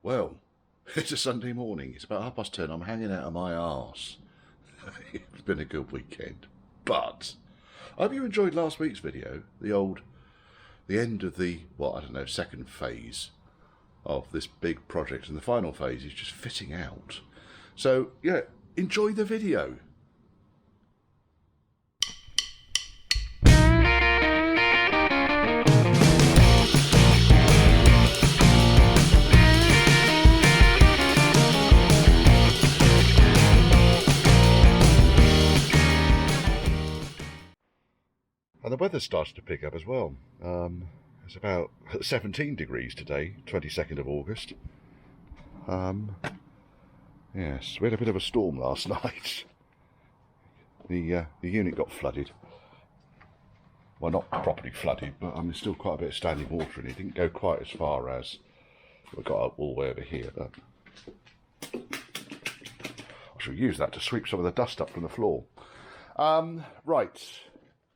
Well, it's a Sunday morning. It's about 10:30. I'm hanging out of my arse. It's been a good weekend. But I hope you enjoyed last week's video. The end of the, second phase of this big project. And the final phase is just fitting out. So, yeah, enjoy the video. And the weather's started to pick up as well. It's about 17 degrees today, 22nd of August. Yes, we had a bit of a storm last night. The unit got flooded. Well, not properly flooded, but there's still quite a bit of standing water in it. It didn't go quite as far as we got all the way over here, but I shall use that to sweep some of the dust up from the floor. Right.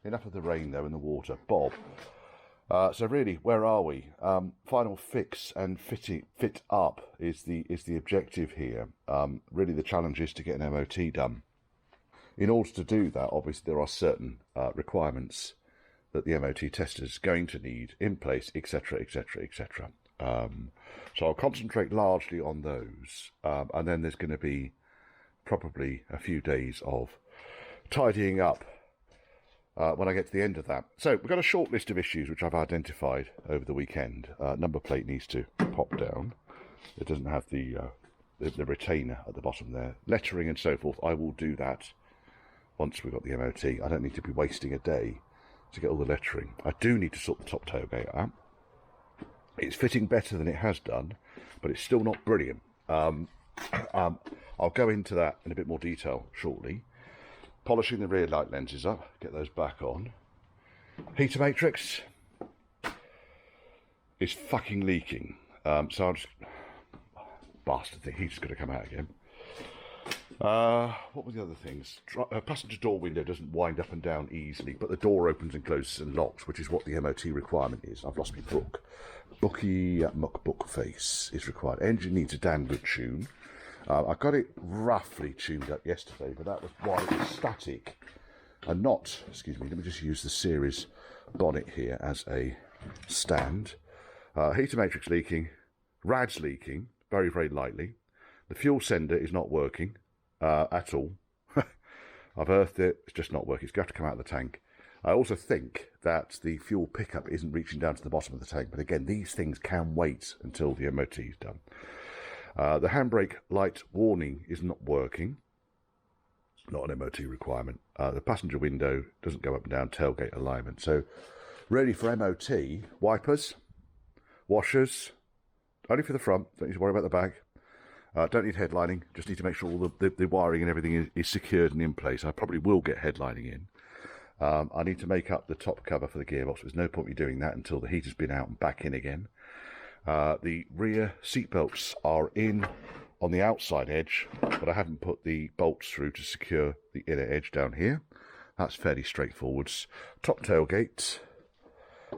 Enough of the rain though and the water. Bob. So really, where are we? Final fix and fit up is the objective here. Really, the challenge is to get an MOT done. In order to do that, obviously there are certain requirements that the MOT tester is going to need in place, etc., etc., etc. So I'll concentrate largely on those, and then there's going to be probably a few days of tidying up when I get to the end of that. So we've got a short list of issues which I've identified over the weekend. Number plate needs to pop down. It doesn't have the retainer at the bottom there. Lettering and so forth, I will do that once we've got the MOT. I don't need to be wasting a day to get all the lettering. I do need to sort the top tailgate out. It's fitting better than it has done, but it's still not brilliant. I'll go into that in a bit more detail shortly. Polishing the rear light lenses up, get those back on. Heater matrix is fucking leaking. So I'll just... Bastard thing, he's just going to come out again. What were the other things? Passenger door window doesn't wind up and down easily, but the door opens and closes and locks, which is what the MOT requirement is. I've lost my book. Bookie muck book face is required. Engine needs a damn good tune. I got it roughly tuned up yesterday, but that was why it was static and not, excuse me, let me just use the series bonnet here as a stand. Heater matrix leaking, rads leaking, very, very lightly. The fuel sender is not working at all. I've earthed it, it's just not working. It's going to have to come out of the tank. I also think that the fuel pickup isn't reaching down to the bottom of the tank, but again, these things can wait until the MOT is done. The handbrake light warning is not working. Not an MOT requirement. The passenger window doesn't go up and down, tailgate alignment. So, ready for MOT. Wipers, washers, only for the front, don't need to worry about the back. Don't need headlining, just need to make sure all the wiring and everything is secured and in place. I probably will get headlining in. I need to make up the top cover for the gearbox. There's no point me doing that until the heater's been out and back in again. The rear seat belts are in on the outside edge, but I haven't put the bolts through to secure the inner edge down here. That's fairly straightforward. Top tailgate,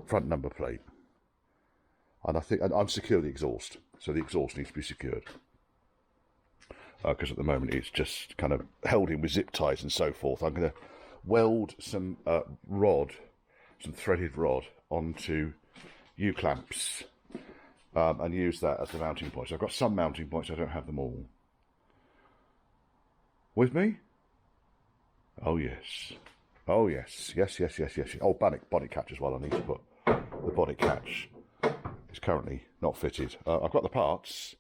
front number plate. And I think I'm secure the exhaust, so the exhaust needs to be secured. Because at the moment it's just kind of held in with zip ties and so forth. I'm going to weld some some threaded rod onto U-clamps. And use that as the mounting point. So I've got some mounting points, I don't have them all. With me? Oh yes. Oh yes. Yes. Oh, bonnet catch as well. I need to put the bonnet catch. It's currently not fitted. I've got the parts.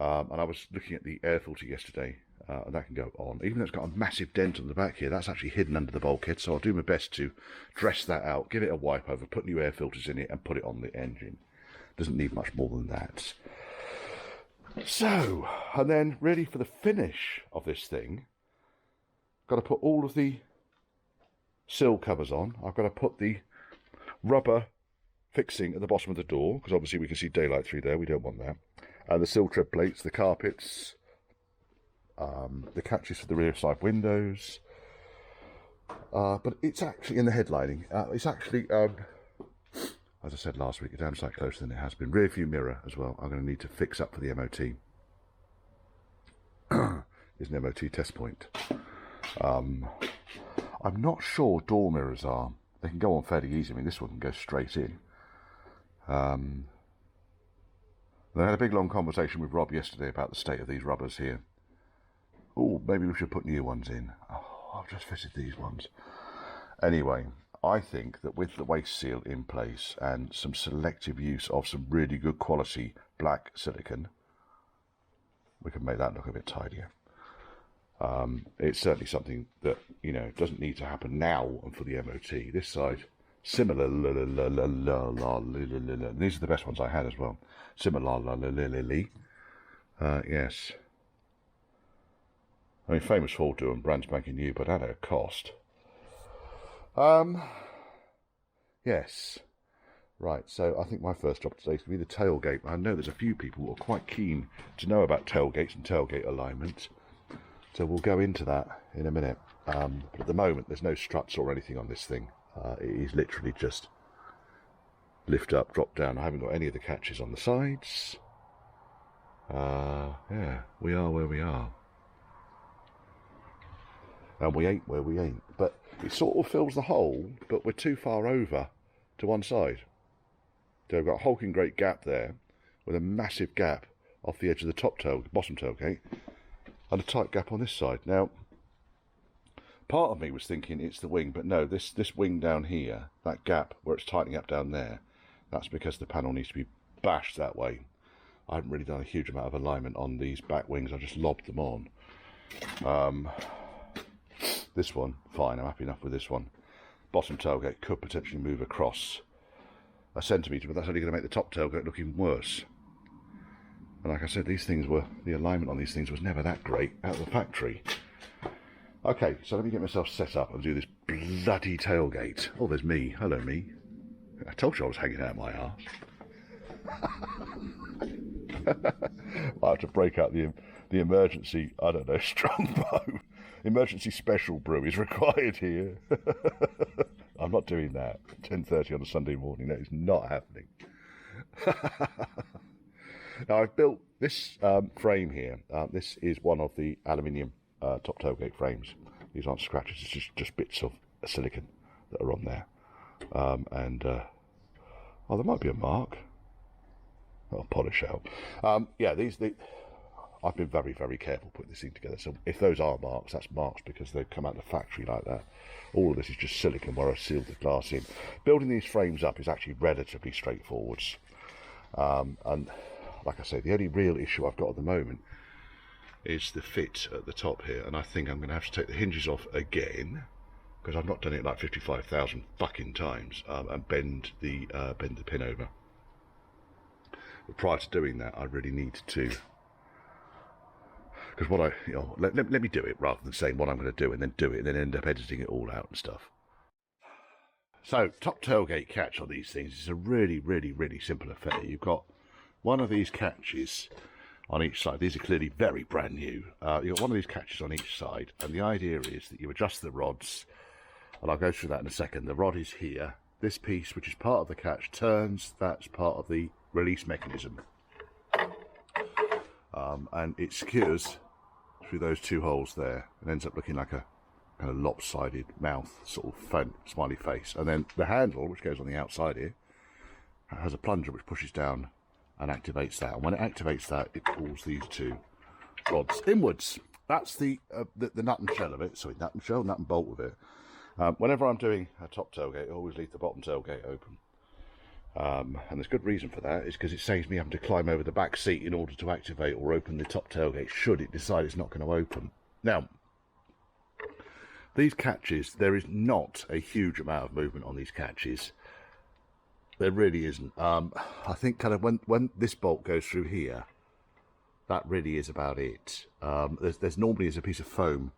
And I was looking at the air filter yesterday. And that can go on. Even though it's got a massive dent on the back here, that's actually hidden under the bulkhead. So I'll do my best to dress that out, give it a wipe over, put new air filters in it and put it on the engine. Doesn't need much more than that. So, and then really for the finish of this thing, got to put all of the sill covers on. I've got to put the rubber fixing at the bottom of the door, because obviously we can see daylight through there, we don't want that. And the sill tread plates, the carpets, the catches for the rear side windows. But it's actually in the headlining. It's actually... as I said last week, a damn sight closer than it has been. Rear view mirror as well. I'm going to need to fix up for the MOT. Is an MOT test point. I'm not sure door mirrors are. They can go on fairly easy. I mean, this one can go straight in. I had a big long conversation with Rob yesterday about the state of these rubbers here. Oh, maybe we should put new ones in. Oh, I've just fitted these ones. Anyway, I think that with the waste seal in place and some selective use of some really good quality black silicone, we can make that look a bit tidier. It's certainly something that, you know, doesn't need to happen now and for the MOT. This side, similar, these are the best ones I had as well. Similarly, yes. I mean, famous for doing brand spanking new, but at a cost. Yes. Right, so I think my first job today is to be the tailgate. I know there's a few people who are quite keen to know about tailgates and tailgate alignment. So we'll go into that in a minute. But at the moment, there's no struts or anything on this thing. It is literally just lift up, drop down. I haven't got any of the catches on the sides. Yeah, we are where we are. And we ain't where we ain't. But it sort of fills the hole, but we're too far over to one side. So we've got a hulking great gap there, with a massive gap off the edge of the top tail, the bottom tailgate, and a tight gap on this side. Now, part of me was thinking it's the wing, but no, this wing down here, that gap where it's tightening up down there, that's because the panel needs to be bashed that way. I haven't really done a huge amount of alignment on these back wings, I just lobbed them on. This one, fine, I'm happy enough with this one. Bottom tailgate could potentially move across a centimetre, but that's only going to make the top tailgate look even worse. And like I said, these things were, the alignment on these things was never that great out of the factory. Okay, so let me get myself set up and do this bloody tailgate. Oh, there's me. Hello, me. I told you I was hanging out my arse. I have to break out the emergency, I don't know, Strongbow. Emergency special brew is required here. I'm not doing that. 10:30 on a Sunday morning. That is not happening. Now, I've built this frame here. This is one of the aluminium top tailgate frames. These aren't scratches. It's just bits of silicone that are on there. Oh, there might be a mark. I'll polish out. Yeah, I've been very, very careful putting this thing together. So if those are marks, that's marks because they've come out of the factory like that. All of this is just silicone where I sealed the glass in. Building these frames up is actually relatively straightforward. And like I say, the only real issue I've got at the moment is the fit at the top here. And I think I'm going to have to take the hinges off again, because I've not done it like 55,000 fucking times, and bend the pin over. But prior to doing that, I really need to, because what let me do it rather than saying what I'm going to do and then do it and then end up editing it all out and stuff. So, top tailgate catch on these things is a really, really, really simple affair. You've got one of these catches on each side. These are clearly very brand new. You've got one of these catches on each side, and the idea is that you adjust the rods, and I'll go through that in a second. The rod is here. This piece, which is part of the catch, turns. That's part of the release mechanism. And it secures through those two holes there and ends up looking like a kind of lopsided mouth, sort of fun, smiley face. And then the handle, which goes on the outside here, has a plunger which pushes down and activates that. And when it activates that, it pulls these two rods inwards. That's the nut and shell of it. Sorry, nut and shell, nut and bolt with it. Whenever I'm doing a top tailgate, I always leave the bottom tailgate open. And there's good reason for that, is because it saves me having to climb over the back seat in order to activate or open the top tailgate should it decide it's not going to open. Now, these catches, there is not a huge amount of movement on these catches. There really isn't. I think kind of when this bolt goes through here, that really is about it. There's normally is a piece of foam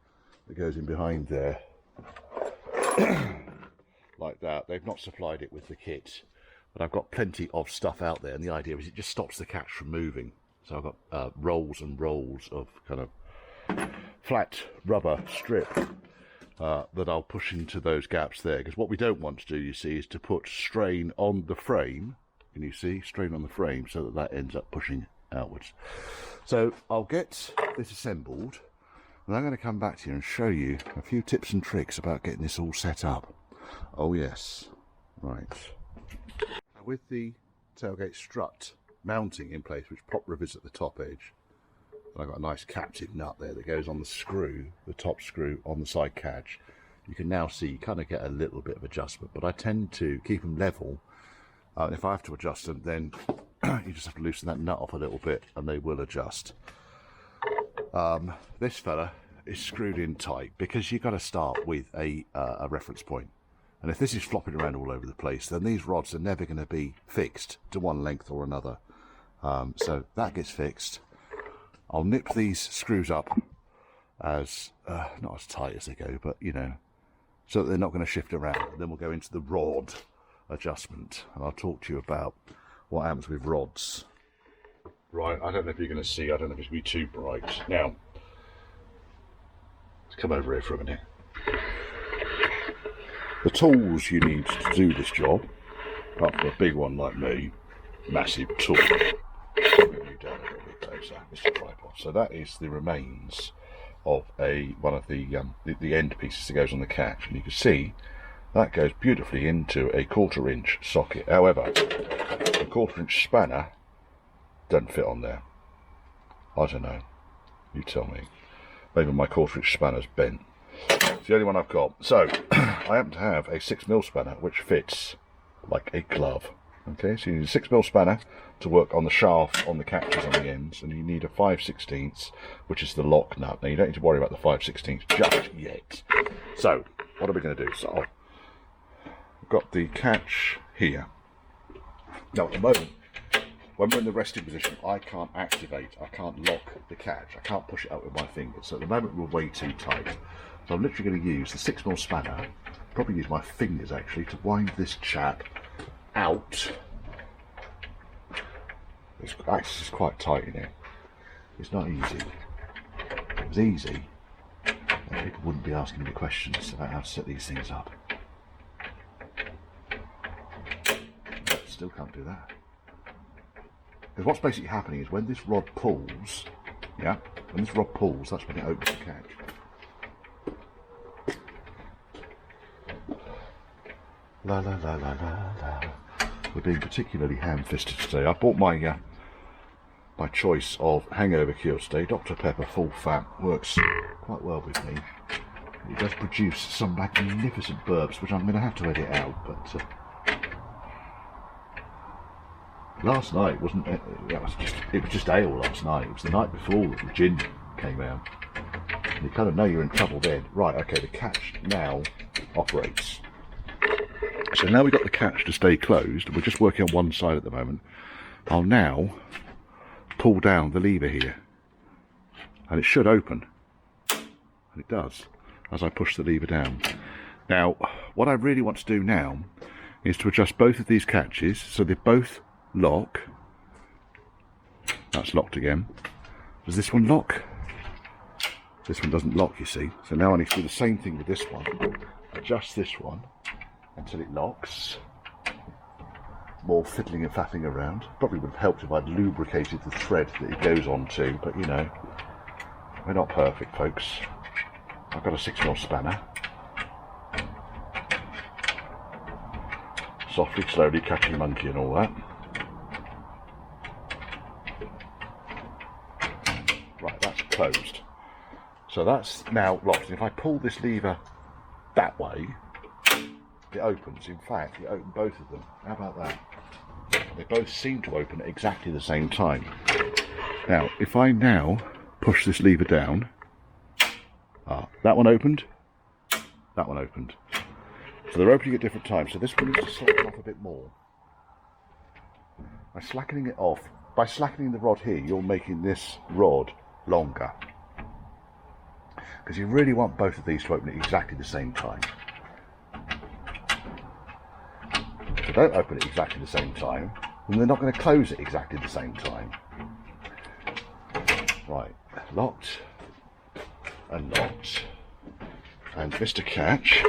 that goes in behind there. Like that. They've not supplied it with the kit. But I've got plenty of stuff out there, and the idea is it just stops the catch from moving. So I've got rolls and rolls of kind of flat rubber strip that I'll push into those gaps there, because what we don't want to do, you see, is to put strain on the frame. Can you see? Strain on the frame, so that that ends up pushing outwards. So I'll get this assembled, and I'm going to come back to you and show you a few tips and tricks about getting this all set up. Oh yes, right. With the tailgate strut mounting in place, which prop rivets at the top edge, and I've got a nice captive nut there that goes on the screw, the top screw on the side catch. You can now see you kind of get a little bit of adjustment, but I tend to keep them level. If I have to adjust them, then you just have to loosen that nut off a little bit and they will adjust. This fella is screwed in tight because you've got to start with a reference point. And if this is flopping around all over the place, then these rods are never going to be fixed to one length or another. So that gets fixed. I'll nip these screws up as, not as tight as they go, but you know, so that they're not going to shift around. And then we'll go into the rod adjustment, and I'll talk to you about what happens with rods. Right, I don't know if you're going to see, I don't know if it's going to be too bright. Now, let's come over here for a minute. The tools you need to do this job, apart from a big one like me, massive tool. Bring you down a little bit closer, it's a tripod. So that is the remains of one of the end pieces that goes on the catch, and you can see that goes beautifully into a 1/4 inch socket. However, a 1/4 inch spanner doesn't fit on there. I don't know, you tell me. Maybe my 1/4 inch spanner's bent. It's the only one I've got. So I happen to have a 6mm spanner which fits like a glove. Okay, so you need a 6mm spanner to work on the shaft, on the catches on the ends, and you need a 5/16, which is the lock nut. Now you don't need to worry about the 5/16 just yet. So what are we going to do? So I've got the catch here. Now at the moment, when we're in the resting position, I can't activate, I can't lock the catch, I can't push it out with my fingers. So at the moment we're way too tight. So I'm literally going to use the 6mm spanner, probably use my fingers actually, to wind this chap out. It's actually quite tight in here. It's not easy. If it was easy, then people wouldn't be asking me questions about how to set these things up. But still can't do that. Because what's basically happening is when this rod pulls, yeah, when this rod pulls, that's when it opens the catch. La la la la la la. We're being particularly ham-fisted today. I bought my my choice of hangover cure today. Dr Pepper full fat works quite well with me. It does produce some magnificent burps, which I'm going to have to edit out. But last night wasn't. It was just ale last night. It was the night before that the gin came out. And you kind of know you're in trouble then. Right. Okay. The catch now operates. So now we've got the catch to stay closed. We're just working on one side at the moment. I'll now pull down the lever here, and it should open, and it does as I push the lever down. Now what I really want to do now is to adjust both of these catches so they both lock. That's locked again. Does this one lock? This one doesn't lock, you see. So now I need to do the same thing with this one. Adjust this one until it locks. More fiddling and faffing around. Probably would have helped if I'd lubricated the thread that it goes onto, but you know, we're not perfect, folks. I've got a 6mm spanner. Softly, slowly, catching monkey and all that. Right, that's closed. So that's now locked. And if I pull this lever that way, it opens. In fact, it opened both of them. How about that? They both seem to open at exactly the same time. Now, if I now push this lever down, that one opened, that one opened. So they're opening at different times. So this one needs to slacken off a bit more. By slackening it off, by slackening the rod here, you're making this rod longer. Because you really want both of these to open at exactly the same time. So don't open it exactly the same time, and they're not going to close it exactly the same time. Right, locked and locked. and Mr. Catch.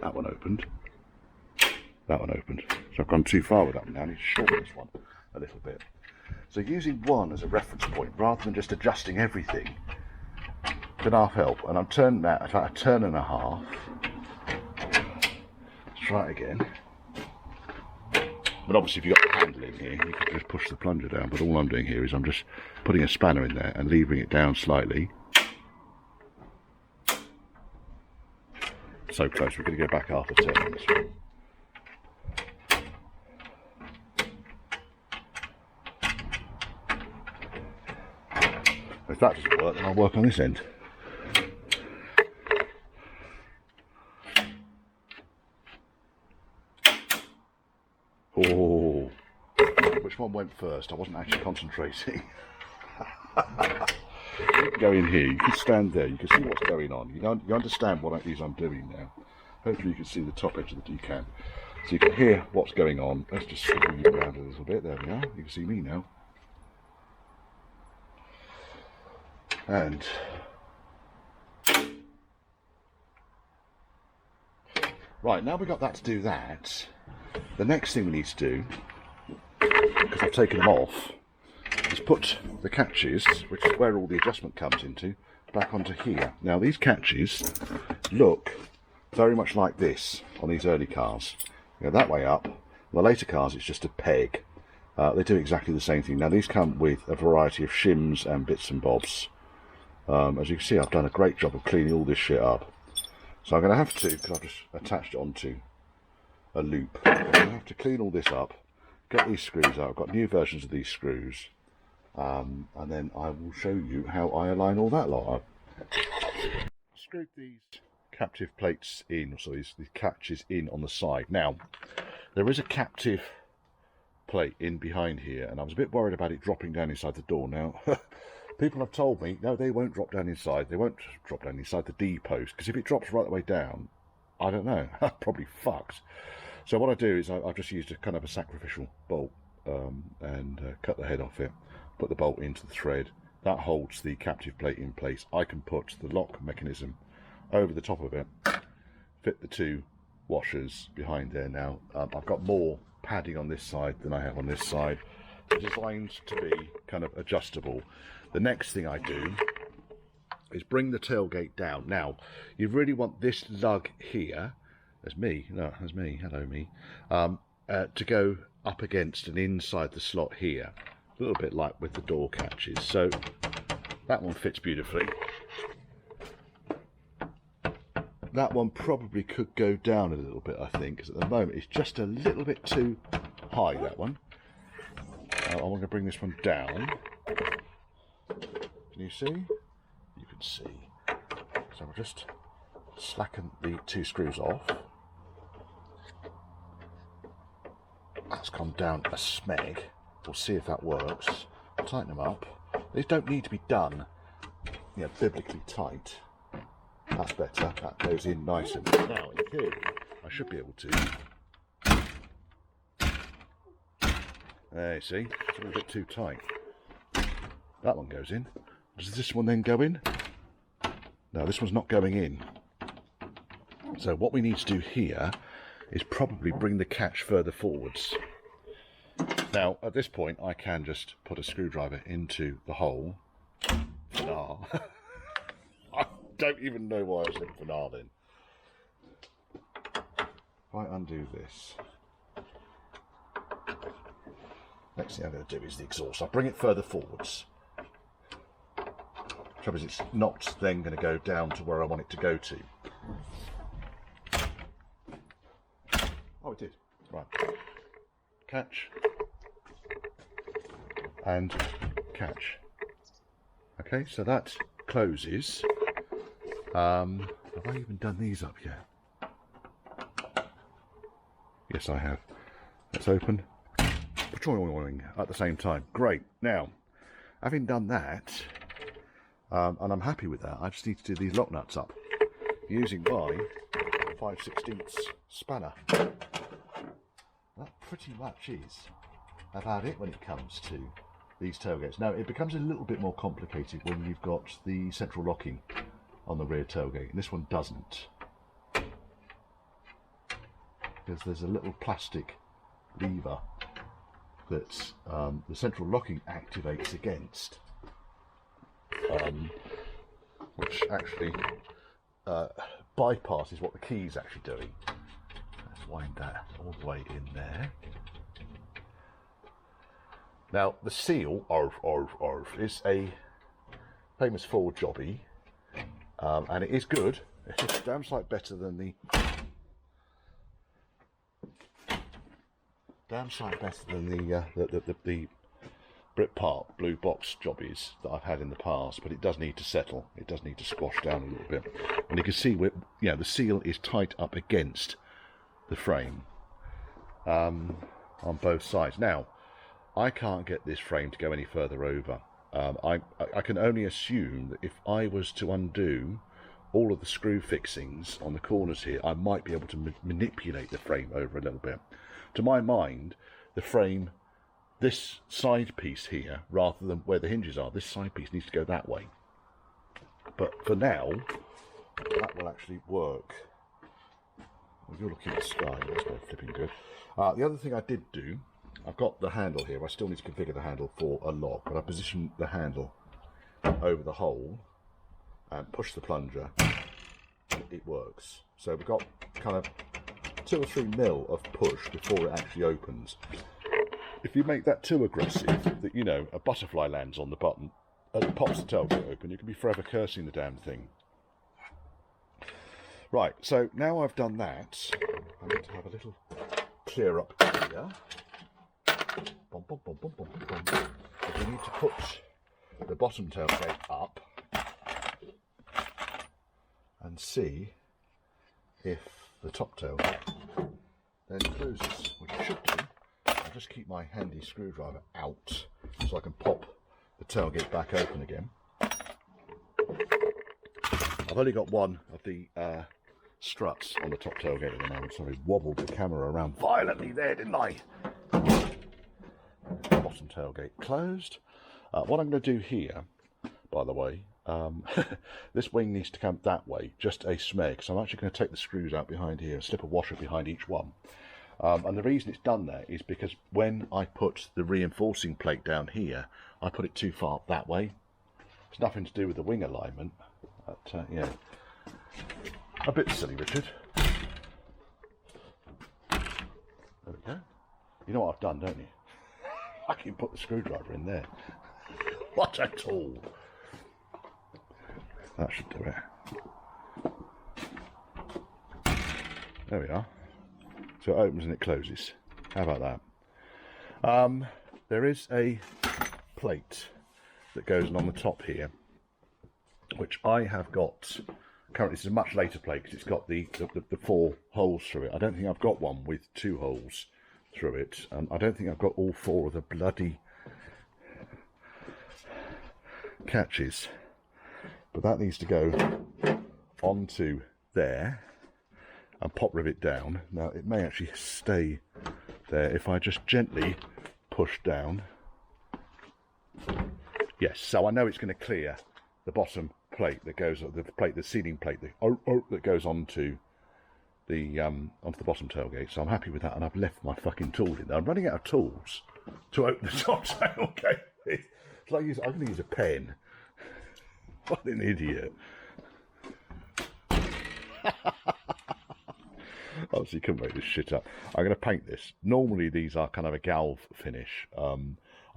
That one opened. That one opened. So I've gone too far with that one now. I need to shorten this one a little bit. So using one as a reference point rather than just adjusting everything can half help. And I'm turning that at about a turn and a half. Let's try it again. But obviously if you've got the handle in here, you can just push the plunger down. But all I'm doing here is I'm just putting a spanner in there and leaving it down slightly. So close, we're going to go back half a turn on this one. If that doesn't work, then I'll work on this end. Oh, which one went first? I wasn't actually concentrating. You can go in here, you can stand there, you can see what's going on. You understand what it is I'm doing now. Hopefully you can see the top edge of the decan. So you can hear what's going on. Let's just swing it around a little bit. There we are. You can see me now. And right, now we've got that to do that. The next thing we need to do, because I've taken them off, is put the catches, which is where all the adjustment comes into, back onto here. Now these catches look very much like this on these early cars. You go that way up. On the later cars it's just a peg. They do exactly the same thing. Now these come with a variety of shims and bits and bobs. As you can see, I've done a great job of cleaning all this shit up. So I'm going to have to, because I've just attached it onto a loop, I'm going to have to clean all this up, get these screws out. I've got new versions of these screws, and then I will show you how I align all that lot up. Screwed these captive plates in, so these catches in on the side. Now, there is a captive plate in behind here, and I was a bit worried about it dropping down inside the door. Now, people have told me, no, they won't drop down inside. They won't drop down inside the D post, because if it drops right the way down, I don't know, I'm probably fucked. So what I do is I've just used a kind of a sacrificial bolt and cut the head off it, put the bolt into the thread. That holds the captive plate in place. I can put the lock mechanism over the top of it, fit the two washers behind there now. I've got more padding on this side than I have on this side. It's designed to be kind of adjustable. The next thing I do is bring the tailgate down. Now, you really want this lug here, there's me, no, there's me, hello me, to go up against and inside the slot here, a little bit like with the door catches. So that one fits beautifully. That one probably could go down a little bit, I think, because at the moment it's just a little bit too high, that one. I want to bring this one down. Can you see? You can see. So we'll just slacken the two screws off. That's gone down a smeg. We'll see if that works. Tighten them up. These don't need to be done, you know, biblically tight. That's better. That goes in nice and now in theory I should be able to. There you see, it's a little bit too tight. That one goes in. Does this one then go in? No, this one's not going in. So what we need to do here is probably bring the catch further forwards. Now at this point I can just put a screwdriver into the hole. Nah. I don't even know why I was looking for nah then. If I undo this, next thing I'm going to do is the exhaust. I'll bring it further forwards. Trouble is it's not then going to go down to where I want it to go to. Oh, it did. Right. Catch. And catch. Okay, so that closes. Have I even done these up yet? Yes, I have. Let's open. Patrolling at the same time. Great. Now, having done that, and I'm happy with that, I just need to do these lock nuts up using my 5/16 spanner. That pretty much is about it when it comes to these tailgates. Now it becomes a little bit more complicated when you've got the central locking on the rear tailgate, and this one doesn't, because there's a little plastic lever that the central locking activates against, which actually bypasses what the key is actually doing. Let's wind that all the way in there. Now the seal is a famous Ford jobby, and it is good. It's a damn sight better than the Britpart blue box jobbies that I've had in the past, but it does need to settle. It does need to squash down a little bit. And you can see the seal is tight up against the frame on both sides. Now, I can't get this frame to go any further over. I can only assume that if I was to undo all of the screw fixings on the corners here, I might be able to manipulate the frame over a little bit. To my mind, the frame, this side piece here, rather than where the hinges are, this side piece needs to go that way. But for now, that will actually work. Well, you're looking at the sky, that's very flipping good. The other thing I did do, I've got the handle here. I still need to configure the handle for a lock, but I positioned the handle over the hole and push the plunger. It works. So we've got kind of 2 or 3 mil of push before it actually opens. If you make that too aggressive, that, you know, a butterfly lands on the button and pops the tailgate open, you can be forever cursing the damn thing. Right, so now I've done that, I need to have a little clear up here. Bom, bom, bom, bom, bom, bom. We need to put the bottom tailgate up and see if the top tailgate then closes, which it should do. I'll just keep my handy screwdriver out so I can pop the tailgate back open again. I've only got one of the struts on the top tailgate at the moment, so I wobbled the camera around violently there, didn't I? Bottom tailgate closed. What I'm going to do here, by the way, this wing needs to come that way, just a smeg, because I'm actually going to take the screws out behind here and slip a washer behind each one. And the reason it's done that is because when I put the reinforcing plate down here, I put it too far that way. It's nothing to do with the wing alignment, but yeah, a bit silly, Richard. There we go. You know what I've done, don't you? I can put the screwdriver in there. What a tool! That should do it. There we are. So it opens and it closes. How about that? There is a plate that goes on the top here, which I have got. Currently, this is a much later plate because it's got the 4 holes through it. I don't think I've got one with 2 holes through it. I don't think I've got all 4 of the bloody catches. But that needs to go onto there and pop rivet down. Now it may actually stay there if I just gently push down. Yes, so I know it's going to clear the bottom plate that goes, the sealing plate that goes onto the bottom tailgate. So I'm happy with that, and I've left my fucking tools in there. I'm running out of tools to open the top tailgate. It's like I'm going to use a pen. What an idiot. Obviously you couldn't make this shit up. I'm going to paint this. Normally these are kind of a galv finish. I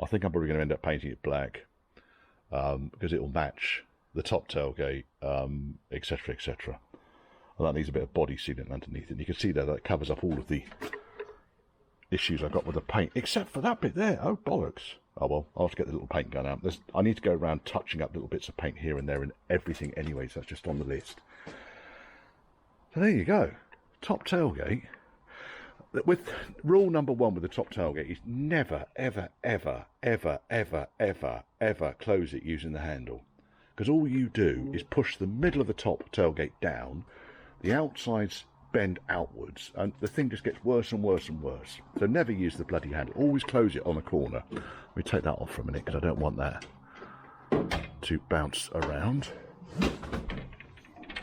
think I'm probably going to end up painting it black because it will match the top tailgate, etc, etc. And that needs a bit of body sealant underneath it. And you can see there that covers up all of the issues I've got with the paint, except for that bit there. Oh bollocks. Oh well, I'll have to get the little paint gun out. I need to go around touching up little bits of paint here and there and everything anyway, so that's just on the list. So there you go. Top tailgate. With rule number 1 with the top tailgate is never, ever, ever, ever, ever, ever, ever close it using the handle. Because all you do is push the middle of the top tailgate down, the outsides bend outwards, and the thing just gets worse and worse and worse. So never use the bloody handle. Always close it on a corner. Let me take that off for a minute, because I don't want that to bounce around.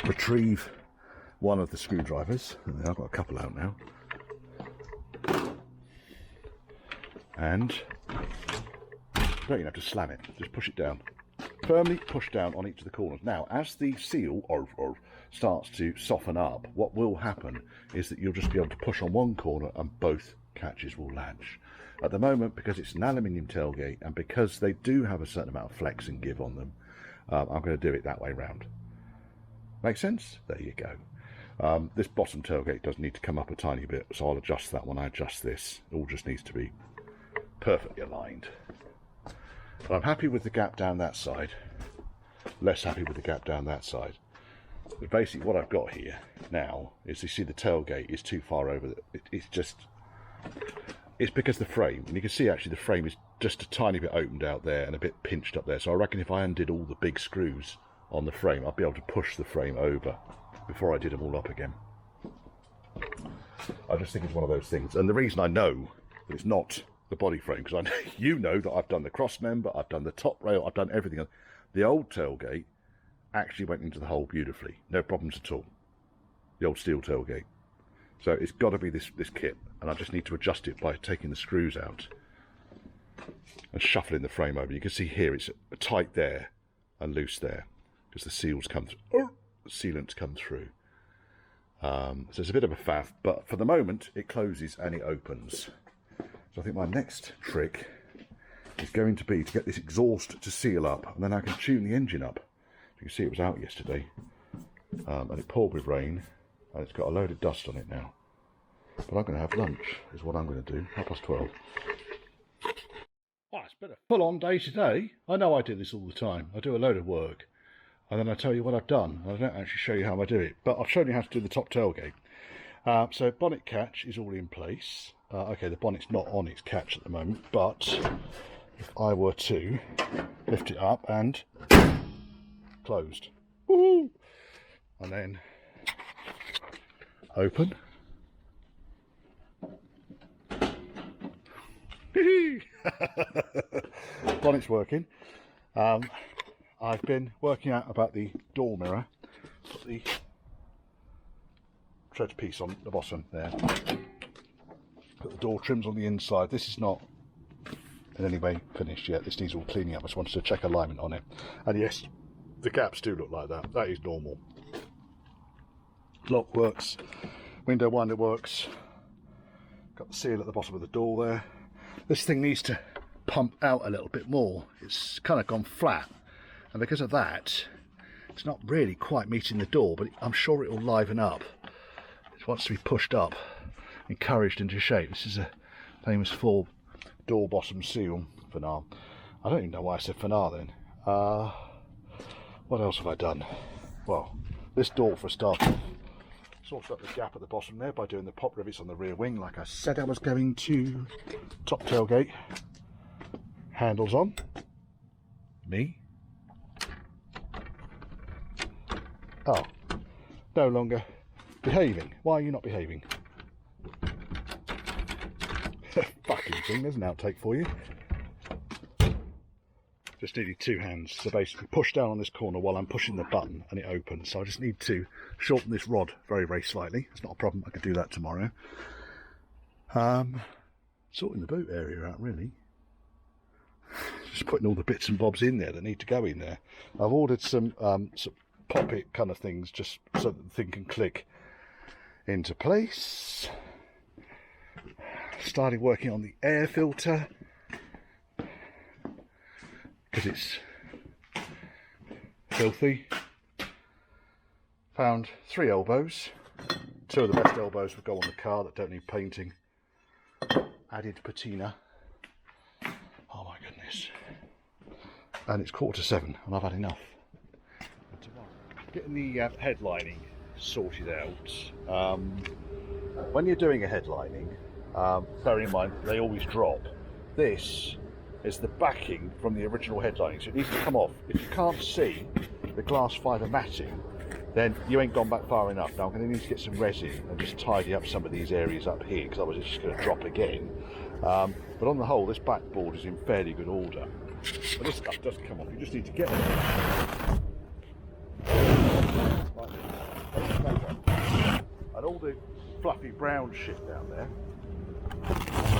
Retrieve one of the screwdrivers. I've got a couple out now. And you don't even have to slam it, just push it down. Firmly push down on each of the corners. Now, as the seal starts to soften up, what will happen is that you'll just be able to push on one corner and both catches will latch. At the moment, because it's an aluminium tailgate and because they do have a certain amount of flex and give on them, I'm going to do it that way round. Make sense? There you go. This bottom tailgate does need to come up a tiny bit, so I'll adjust that when I adjust this. It all just needs to be perfectly aligned. But I'm happy with the gap down that side, less happy with the gap down that side. But basically what I've got here now is, you see the tailgate is too far over. It's because the frame, and you can see actually the frame is just a tiny bit opened out there and a bit pinched up there. So I reckon if I undid all the big screws on the frame, I'd be able to push the frame over before I did them all up again. I just think it's one of those things. And the reason I know that it's not the body frame, because I know, you know that I've done the cross member, I've done the top rail, I've done everything. The old tailgate actually went into the hole beautifully, no problems at all. The old steel tailgate. So it's got to be this kit, and I just need to adjust it by taking the screws out and shuffling the frame over. You can see here it's tight there and loose there because the seals come through. The sealants come through. So it's a bit of a faff, but for the moment it closes and it opens. So I think my next trick is going to be to get this exhaust to seal up, and then I can tune the engine up. You can see it was out yesterday, and it poured with rain, and it's got a load of dust on it now. But I'm going to have lunch, is what I'm going to do, 12:30. Oh, it's been a full-on day today. I know I do this all the time. I do a load of work, and then I tell you what I've done. I don't actually show you how I do it, but I've shown you how to do the top tailgate. So bonnet catch is all in place. Okay, the bonnet's not on its catch at the moment, but if I were to lift it up and closed, woohoo, and then open, bonnet's working. I've been working out about the door mirror. Put the tread piece on the bottom there. Put the door trims on the inside. This is not in any way finished yet. This needs all cleaning up. I just wanted to check alignment on it. And yes, the gaps do look like that. That is normal. Lock works. Window winder works. Got the seal at the bottom of the door there. This thing needs to pump out a little bit more. It's kind of gone flat. And because of that, it's not really quite meeting the door, but I'm sure it will liven up. It wants to be pushed up, encouraged into shape. This is a famous 4 door bottom seal for now. I don't even know why I said for now then. What else have I done? Well, this door for a start off. Sorted up the gap at the bottom there by doing the pop rivets on the rear wing like I said I was going to. Top tailgate. Handles on. Me. Oh, no longer behaving. Why are you not behaving? Fucking thing, there's an outtake for you. Just needed 2 hands, so basically push down on this corner while I'm pushing the button and it opens. So I just need to shorten this rod very, very slightly. It's not a problem, I could do that tomorrow. Sorting the boot area out really. Just putting all the bits and bobs in there that need to go in there. I've ordered some pop-it kind of things just so that the thing can click into place. Started working on the air filter because it's filthy. Found 3 elbows. 2 of the best elbows would go on the car that don't need painting. Added patina. Oh my goodness. And it's 7:15 and I've had enough. Getting the headlining sorted out. When you're doing a headlining, bear in mind they always drop. This is the backing from the original headlining, so it needs to come off. If you can't see the glass fibre matting, then you ain't gone back far enough. Now I'm going to need to get some resin and just tidy up some of these areas up here, because otherwise it's just going to drop again. But on the whole, this backboard is in fairly good order. But this stuff does come off. You just need to get it. And all the fluffy brown shit down there,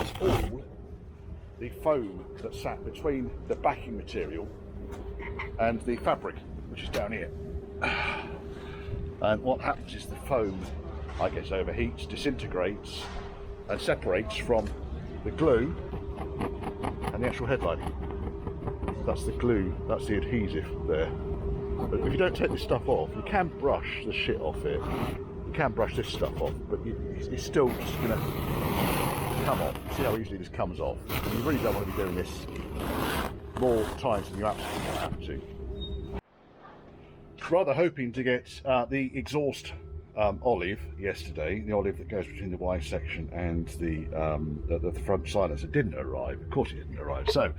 it's all the foam that sat between the backing material and the fabric, which is down here. And what happens is the foam, I guess, overheats, disintegrates and separates from the glue and the actual headlining. That's the glue, that's the adhesive there. But if you don't take this stuff off, you can brush the shit off it. You can brush this stuff off, but it's still just going to come off. See how easily this comes off? And you really don't want to be doing this more times than you absolutely have to. Rather hoping to get the exhaust olive yesterday, the olive that goes between the Y section and the front silencer. Didn't arrive. Of course it didn't arrive. So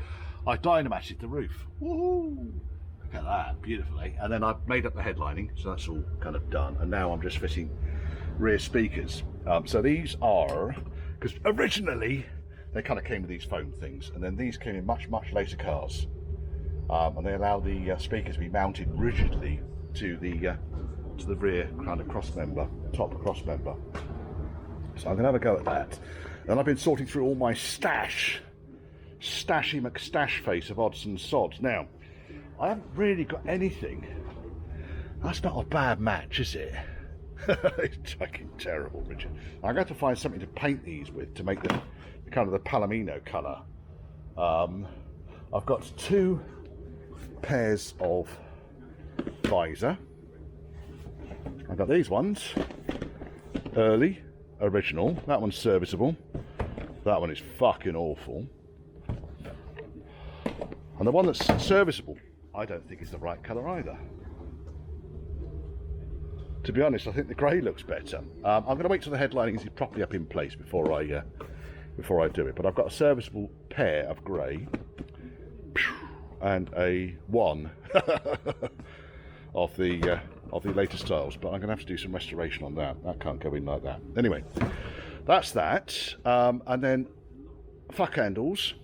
I dynamated the roof. Woohoo! Look at that, beautifully. And then I've made up the headlining, so that's all kind of done. And now I'm just fitting rear speakers. So these are, because originally they kind of came with these foam things, and then these came in much later cars, and they allow the speakers to be mounted rigidly to the rear kind of cross member, top cross member. So I'm gonna have a go at that. And I've been sorting through all my stashy McStash face of odds and sods. Now, I haven't really got anything. That's not a bad match, is it? It's fucking terrible, Richard. I'm going to find something to paint these with to make them kind of the Palomino colour. I've got 2 pairs of visor. I've got these ones. Early, original. That one's serviceable. That one is fucking awful. And the one that's serviceable, I don't think is the right colour either. To be honest, I think the grey looks better. I'm going to wait till the headlining is properly up in place before I do it. But I've got a serviceable pair of grey and a one of the later styles. But I'm going to have to do some restoration on that. That can't go in like that. Anyway, that's that. And then fuck handles.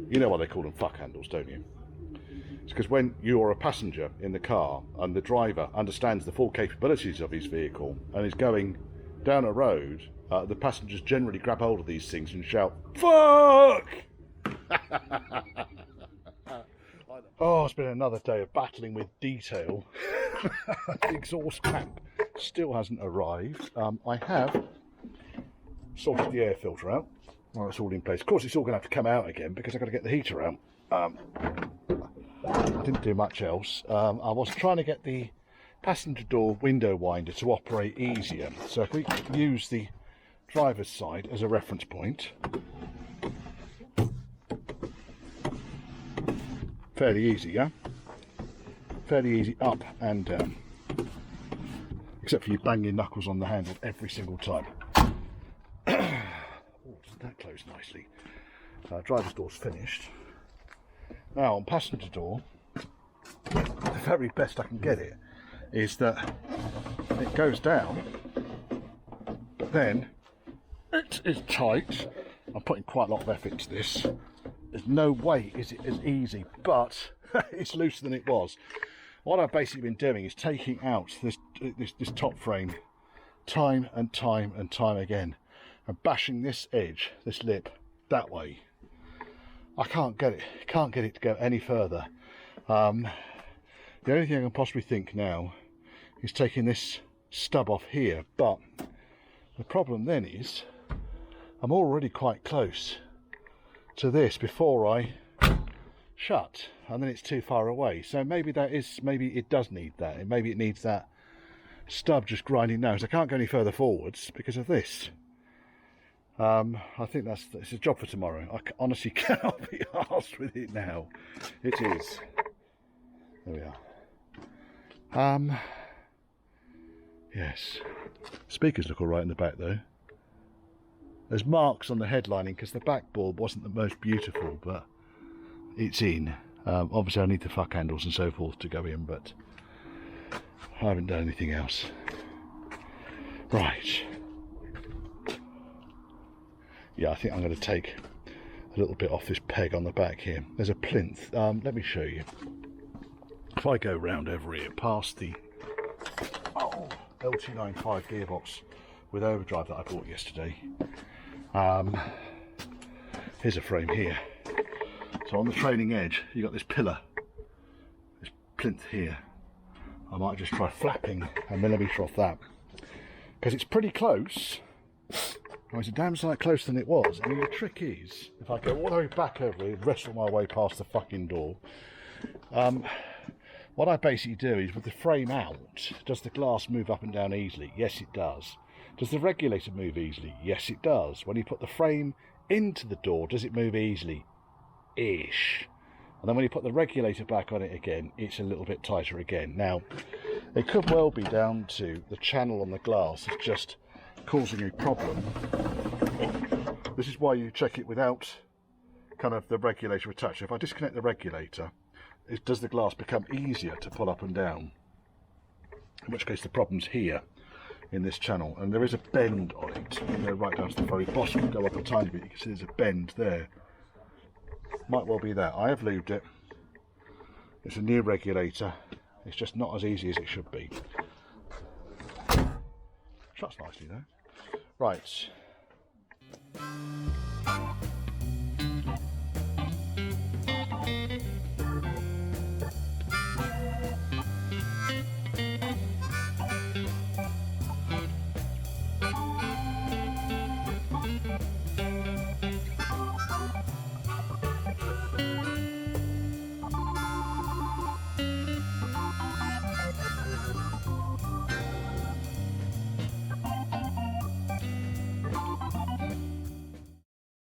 You know why they call them fuck handles, don't you? It's because when you're a passenger in the car and the driver understands the full capabilities of his vehicle and is going down a road, the passengers generally grab hold of these things and shout, "Fuck!" Oh, it's been another day of battling with detail. The exhaust clamp still hasn't arrived. I have sorted the air filter out. Well, it's all in place. Of course, it's all going to have to come out again because I've got to get the heater out. I didn't do much else. I was trying to get the passenger door window winder to operate easier. So if we use the driver's side as a reference point, fairly easy, yeah? Fairly easy up and down. Except for you bang your knuckles on the handle every single time. Oh, doesn't that close nicely? Driver's door's finished. Now on passenger door, the very best I can get it is that it goes down, but then it is tight. I'm putting quite a lot of effort into this. There's no way is it as easy, but it's looser than it was. What I've basically been doing is taking out this top frame time and time again and bashing this edge, this lip, that way. I can't get it to go any further. The only thing I can possibly think now is taking this stub off here, but the problem then is I'm already quite close to this before I shut, and then it's too far away. So maybe it does need that. Maybe it needs that stub just grinding down. So I can't go any further forwards because of this. I think it's a job for tomorrow. I honestly cannot be arsed with it now. It is. There we are. Yes. Speakers look all right in the back though. There's marks on the headlining because the backboard wasn't the most beautiful, but it's in. Obviously I need the fuck handles and so forth to go in, but I haven't done anything else. Right. Yeah, I think I'm going to take a little bit off this peg on the back here. There's a plinth. Let me show you. If I go round over here past the LT95 gearbox with overdrive that I bought yesterday, here's a frame here. So on the trailing edge, you got this pillar, this plinth here. I might just try flapping a millimetre off that, because it's pretty close. Oh, it's a damn sight closer than it was. I mean, the trick is, if I go all the way back over here, wrestle my way past the fucking door, what I basically do is, with the frame out, does the glass move up and down easily? Yes, it does. Does the regulator move easily? Yes, it does. When you put the frame into the door, does it move easily? Ish. And then when you put the regulator back on it again, it's a little bit tighter again. Now, it could well be down to the channel on the glass is just causing a problem. This is why you check it without kind of the regulator attached. If I disconnect the regulator, does the glass become easier to pull up and down? In which case the problem's here in this channel, and there is a bend on it. You go right down to the very bottom, go up a tiny bit, you can see there's a bend there. Might well be that. I have lubed it. It's a new regulator. It's just not as easy as it should be. Shuts nicely though. Right.